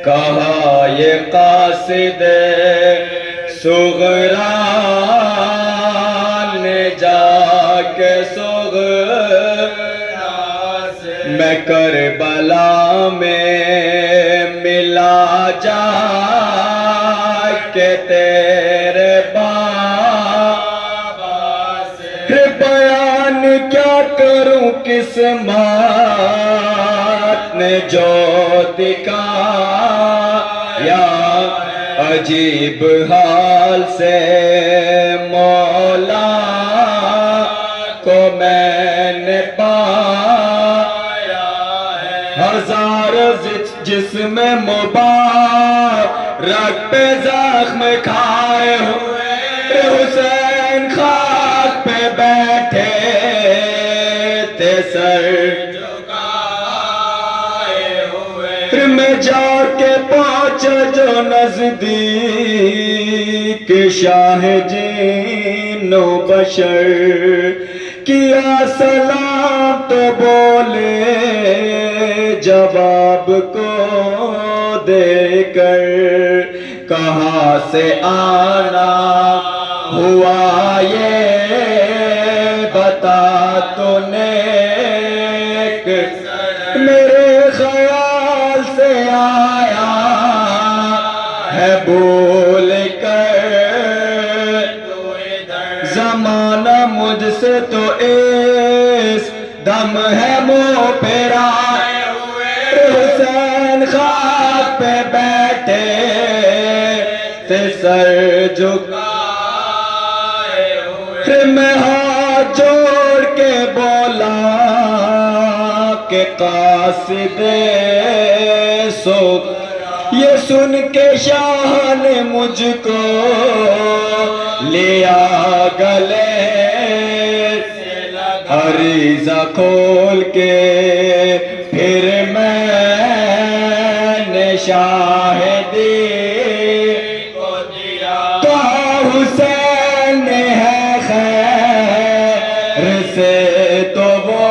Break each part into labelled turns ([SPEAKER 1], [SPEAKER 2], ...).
[SPEAKER 1] کہا یہ قاصد صغرا نے جا کے صغرا میں کربلا میں ملا جا کے تیرے بابا سے بیان کیا کروں کس مات نے جو دکھایا عجیب حال سے مولا کو میں نے پایا ہے ہزار جسم مبارک پہ زخم کھائے ہوئے حسین خاک پہ بیٹھے تھے سر جھکائے ہوئے میں جا کے پہنچا جو نزدیک شاہ جن و بشر کیا سلام تو بولے جواب کو دے کر کہاں سے آنا ہوا یہ بتا تو نیک میرے خیال سے آیا ہے بول کر زمانہ مجھ سے تو اس دم ہے منہ پھیرا حسین خاک پہ بیٹھے تھے سر جھکائے ہوئے میں ہاتھ جوڑ کے بولا کہ قاصد صغرا یہ سن کے شاہ نے مجھ کو لیا گلے عریضہ کھول کے پھر میں نے شاہدی کو دیا تو حسین ہے خیر سے تو وہ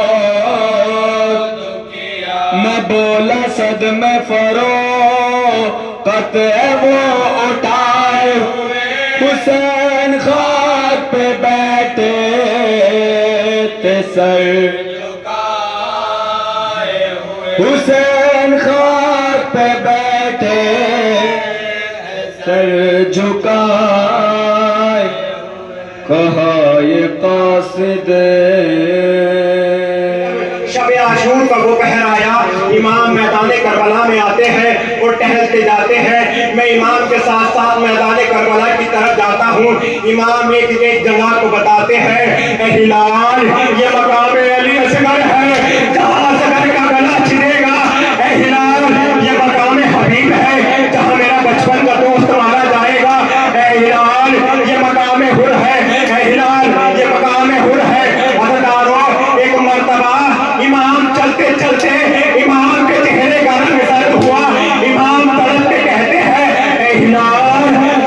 [SPEAKER 1] میں بولا صدمے فروقت ہے وہ اٹھائے ہوئے حسین خاک پہ بیٹھے تھے سر جھکائے ہوئے حسین خاک پہ بیٹھے سر جھکائے کہا یہ قاصد
[SPEAKER 2] شب عاشور کا وہ پہر آیا امام میدان کربلا میں آتے ہیں اور ٹہلتے جاتے ہیں میں امام کے ساتھ ساتھ میدان کربلا کی طرف جاتا ہوں امام ایک جگہ کو بتاتے ہیں اے ہلال یہ مقام علی اصغر ہے جہاں اصغر کا گلا چھنے گا اے ہلال یہ مقام حبیب ہے جہاں میرا بچپن کا دوست مارا جائے گا اے ہلال یہ مقام حر ہے اے ہلال یہ مقام حر ہے عزیزانو ایک مرتبہ امام چلتے چلتے امام کے چہرے کا رنگ زرد ہوا امام تڑپ کے کہتے ہیں اے ہلال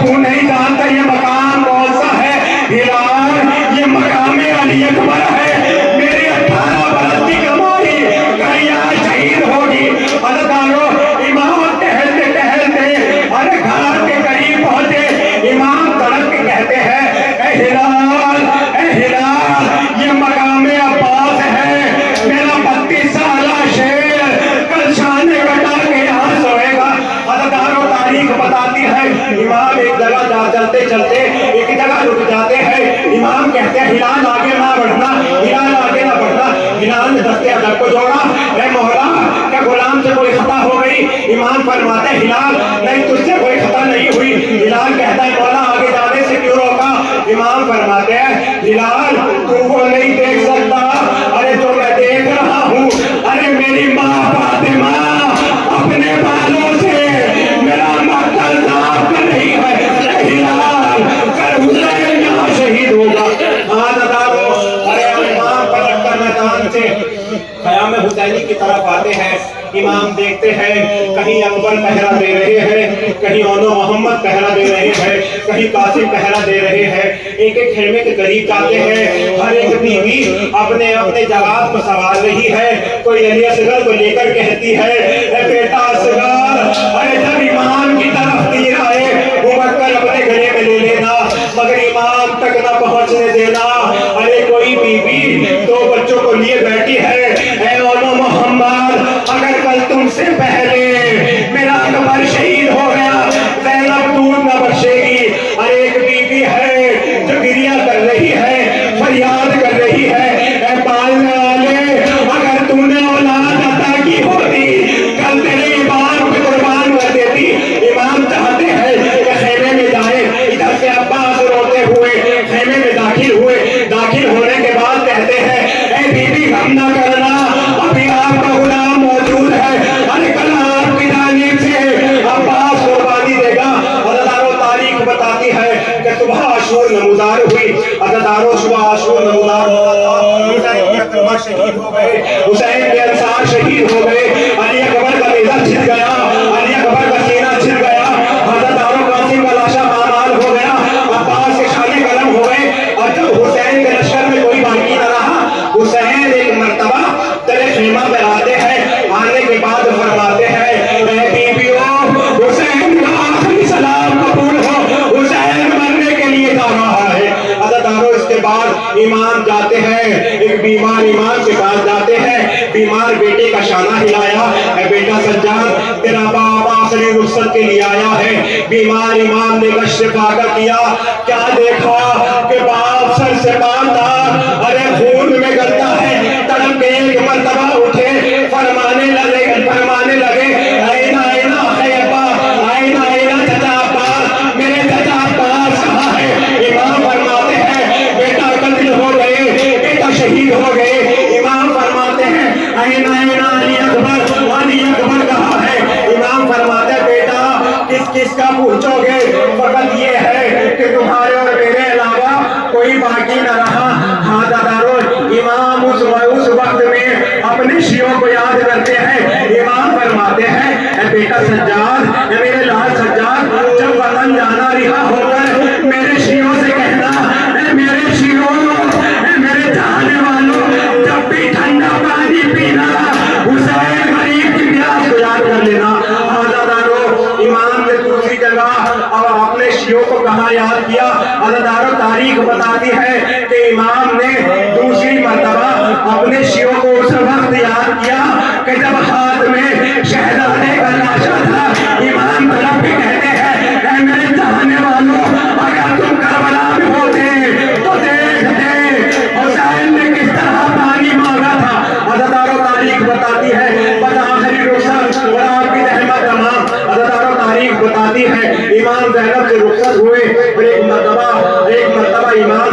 [SPEAKER 2] تو نہیں جانتا یہ مقام کون سا ہے ہلال یہ مقام علی اکبر ہے میری 18 برس کی کمائی کہیں یہاں شہید ہوگی عزیزانو امام ٹہلتے ٹہلتے ارے گھر کے قریب پہنچے امام تڑپ کے کہتے ہیں اے ہلال یہ مقام عباس ہے میرا 32 سالہ شیر کل شان کٹا کے یہاں سوئے گا عزیزانو تاریخ بتاتی ہے امام ایک جگہ چلتے چلتے ایک جگہ رک جاتے ہیں امام کہتے ہیں ہلال آگے نہ بڑھنا ہلال آگے نہ بڑھنا ہلال نے دستے ادب کو جوڑا اے مولا کیا غلام سے کوئی خطا ہو گئی امام فرماتے ہیں ہلال نہیں تجھ سے کوئی خطا نہیں ہوئی ہلال کہتا ہے مولا آگے جانے سے کیوں روکا امام فرماتے ہیں ہلال تو وہ نہیں دیکھ سکتا ارے جو میں دیکھ رہا ہوں ارے میری ماں فاطمہ اپنے بالوں سے میرا مقتل ناپ کر رہی ہے ہلال کر حسین یہاں شہید ہوگا عزیزانو ارے امام پلٹ کر میدان سے خیام حسینی کی طرف آتے ہیں امام دیکھتے ہیں کہیں اکبر پہرا دے رہے ہیں کہیں اونو محمد پہرا دے رہے ہیں کہیں قاسم پہرا دے رہے ہیں ایک ایک خیمے کے قریب جاتے ہیں ہر ایک بیوی اپنے اپنے جواب کو سوال رہی ہے کوئی علی اصغر کو لے کر کہتی ہے اے بیٹا اصغر ارے جب अज़ादारों सुबह आशूर नमूदार होता था। हुसैन के अकबर शहीद हो गए, हुसैन के अंसार शहीद हो गए, अली अकबर का नेज़ा छिद गया, अली अकबर का सीना छिद गया, हज़रदारों कासिम का लाशा पामाल हो गया, अब्बास के शाने कलम हो गए। और जब हुसैन के लश्कर में कोई बाकी न रहा, हुसैन एक मर्तबा तले खीमा पे आते हैं, आने के बाद फरमाते हैं, ऐ बीबियों, हुसैन का आखिरी सलाम कबूल हो, हुसैन मरने के लिए जा रहा है। अज़ादारों इसके बाद इमाम जाते हैं, एक बीमार इमाम के पास जाते हैं, बीमार बेटे का शाना हिलाया, ऐ बेटा सज्जाद, तेरा बाप आखिरी रुखसत के लिए आया है। बीमार इमाम ने कश्फ आगा किया, क्या देखा कि बाप सर से बांधा, अरे खून में गलता है, तड़प के एक मर्तबा उठे, फरमाने लगे आईना आईना है अब्बा, आईना आईना चाचा अब्बास, मेरे चाचा अब्बास कहाँ है? इमाम फरमाते हैं, बेटा कत्ल हो गए, बेटा शहीद हो गए। इमाम फरमाते हैं, आईना आईना अली अकबर कहाँ है? इमाम फरमाते हैं, बेटा किस किस का पूछोगे, फकत ये है कि तुम्हारे और मेरे अलावा कोई बाकी न रहा। हादादारों, इमाम उस वक्त में अपने शियों को याद करते हैं। इमाम फरमाते हैं, ऐ बेटा सज्जाद, ऐ मेरे लाल सज्जाद, जब वतन जाना रिहा होकर मेरे शियों से कहना, ऐ मेरे शियों, ऐ मेरे जाने वालों, जब भी ठंडा पानी पीना, हुसैन गरीब की प्यास को याद कर लेना। हादादारों, इमाम ने दूसरी जगह और अपने शियों को कहा याद किया। अज़ादारों, तारीख बताती है कि इमाम ने दूसरी मर्तबा अपने शियों को उस वक्त याद किया कि जब हाथ में शहजादे का लाशा था। इमाम तड़प के कहते हैं, ऐ मेरे चाहने वालों, अगर तुम करबला में होते तो देखते हुसैन ने किस तरह पानी मांगा था। अज़ादारों, तारीख बताती है, बस आखिरी रुखसत और आपकी रहमत तमाम। अज़ादारों, तारीख बताती है, इमाम ज़ैनब से रुखसत हुए और एक मर्तबा इमाम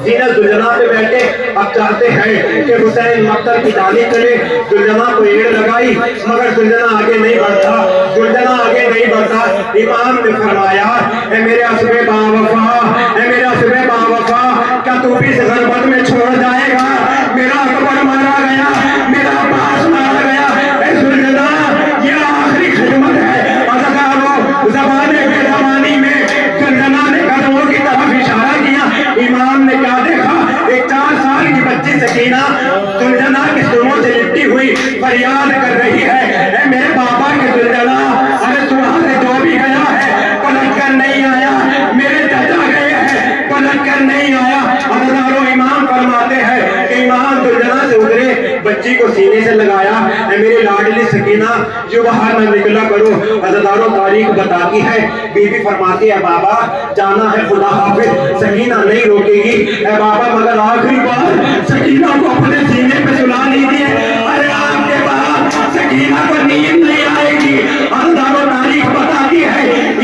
[SPEAKER 2] ज़ीनत दुल्हना पे बैठे। अब चाहते हैं कि हुसैन मक्तब की तालीम करे। दुल्हना को एड़ लगाई, मगर दुल्हना आगे नहीं बढ़ता। इमाम ने फरमाया, ऐ मेरे असबे बावफा, क्या तू भी इस गरबत में छोड़ जाएगा? मेरा अकबर मारा गया, मेरा अब्बास मारा गया, ऐ दुल्हना, ये आखिरी खिदमत है। अज़ादारों, ज़माने बेज़मानी में दुल्हना ने कदमों की तरफ इशारा किया। इमाम ने क्या देखा, एक 4 साल की बच्ची सकीना दुल्हना के सुनों से लिपटी हुई फरियाद कर रही है, ऐ मेरे पापा के दुल्हना, अरे तू वहां से जो भी गया है पलट कर नहीं आया, मेरे चाचा गए हैं पलट कर नहीं आया। अज़ादारों, इमाम फरमाते हैं कि इमाम दुल्हना से उतरे, बच्ची को सीने से लगाया, ऐ मेरी लाडली सकीना, जो बाहर न निकला करो। अज़ादारों, तारीख बताती है, बीबी फरमाती है, बाबा जाना है खुदा हाफिज, सकीना नहीं रोकेगी। ऐ बाबा, मगर आखिरी बार सकीना को अपने सीने पे सुला लीजिए, अरे आपके बाद सकीना को नींद नहीं आएगी। अज़ादारों, तारीख बताती है,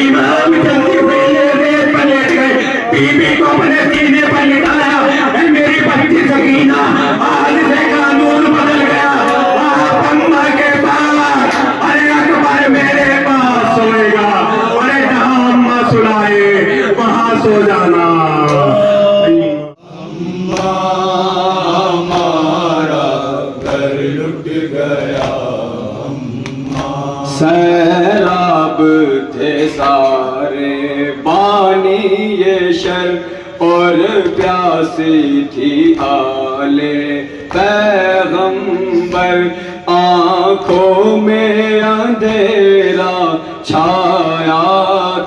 [SPEAKER 2] इमाम जल्दी हुए रेत पर लेट गए, बीबी को अपने सीने पर लिटाया, ऐ मेरी बच्ची सकीना, आज से कानून बदल गया, आप अम्मा के पास, अरे अकबर मेरे पास सोएगा, अरे जहां अम्मा सुलाए वहां सो जाना।
[SPEAKER 1] सैराब थे सारे पानी ये शर और प्यासी थी आले पैगंबर, आंखों में अंधेरा छाया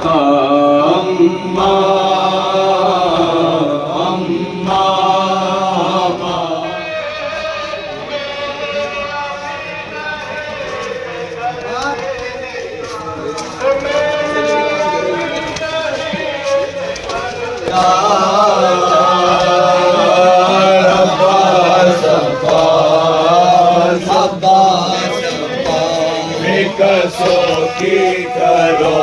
[SPEAKER 1] था। अम्मा अम्मा
[SPEAKER 2] कसो की करो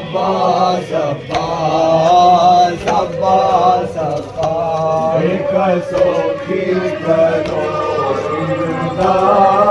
[SPEAKER 1] عباس عباس عباس عباس ایک سوکھی کرو زندہ